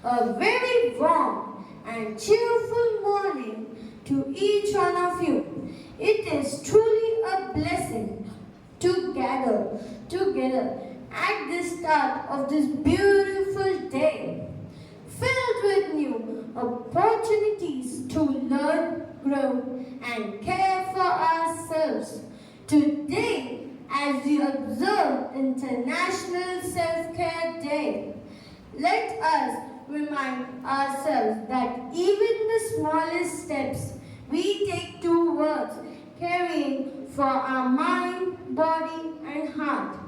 A very warm and cheerful morning to each one of you. It is truly a blessing to gather together at the start of this beautiful day, filled with new opportunities to learn, grow, and care for ourselves. Today, as we observe International Self-Care Day, let us remind ourselves that even the smallest steps we take towards caring for our mind, body, and heart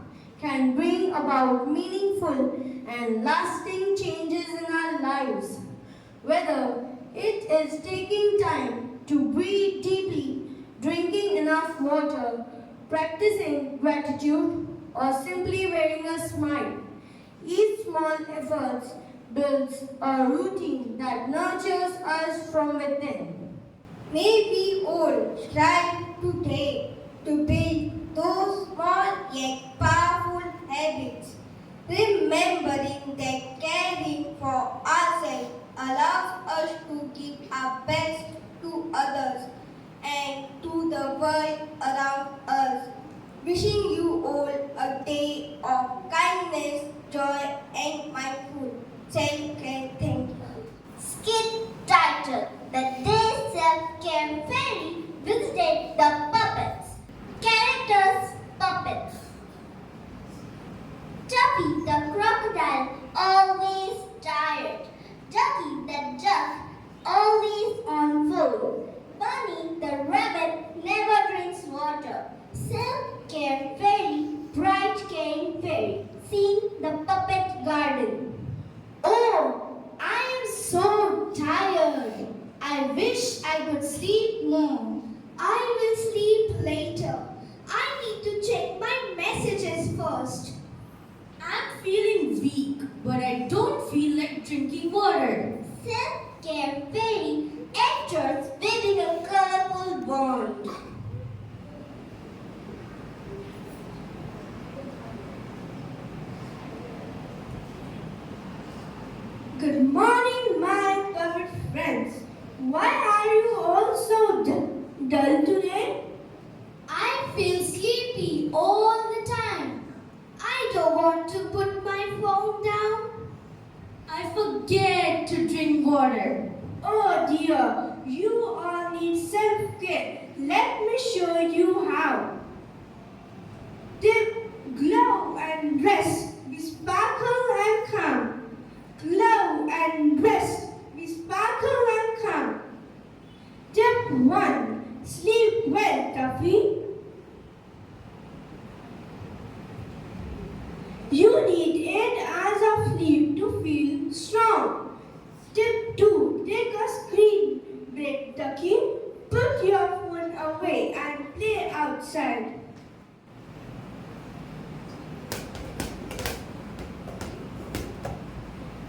can bring about meaningful and lasting changes in our lives. Whether it is taking time to breathe deeply, drinking enough water, practicing gratitude, or simply wearing a smile, each small effort builds a routine that nurtures us from within. May we all strive today to build those small yet powerful habits, remembering that caring for ourselves allows us to give our best to others and to the world around us. Wishing you all a day of kindness, joy, and mindful self-care. Thank you. Skit title: The Day Self-Care Fairy Visited the Puppets. Characters: Puppets. Tuffy the crocodile, always tired. Ducky the duck, always on food. Bunny the rabbit never drinks water. Self-care fairy, bright caring fairy. Seen the puppet garden. Oh, I am so tired. I wish I could sleep more. I will sleep later. I need to check my messages first. I'm feeling weak, but I don't feel like drinking water. Self-care fairy enters waving a colorful wand. Good morning, my puppet friends. Why are you all so dull today? I feel sleepy all the time. I don't want to put my phone down. I forget to drink water. Oh dear, you all need self-care. Let me show you how. Dip, glow and rest. We sparkle and calm. Glow and rest. We sparkle and calm. Step 1. Sleep well, Tuffy. You need 8 hours of sleep to feel strong. Step 2. Take a screen break, Ducky. Put your phone away and play outside.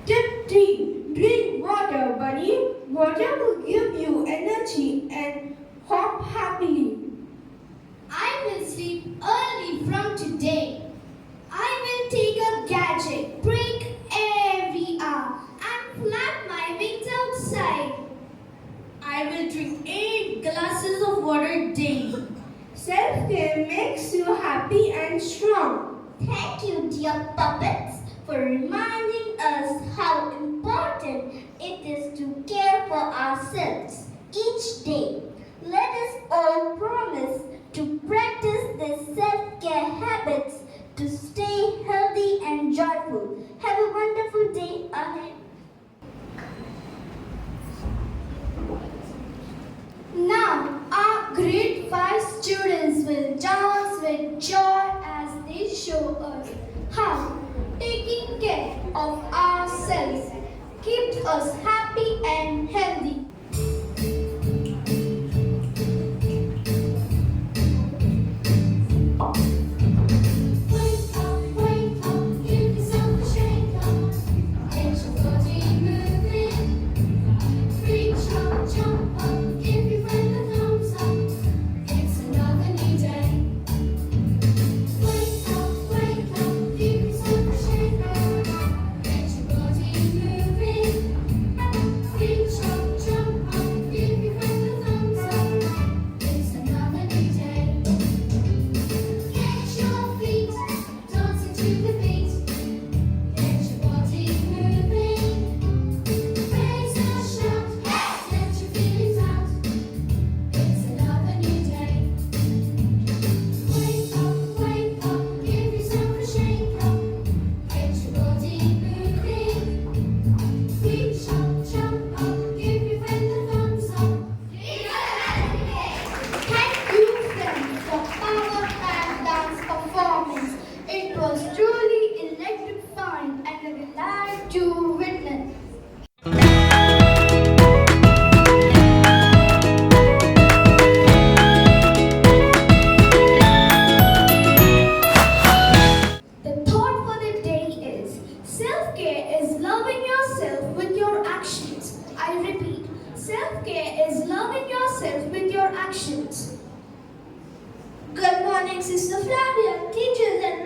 Step 3. Drink water, Bunny. Water will give you energy and hop happily. I will sleep early from today. I will take a gadget break every hour and flap my wings outside. I will drink 8 glasses of water daily. Self-care makes you happy and strong. Thank you, dear puppets, for reminding us how important it is to care for ourselves each day. Let us all promise to practice these self-care habits to stay healthy and joyful. Have a wonderful day ahead. Now, our grade 5 students will dance with joy as they show us how taking care of ourselves keeps us happy and healthy. Wake up, Self-care is loving yourself with your actions. Good morning, Sister Flavia, teachers and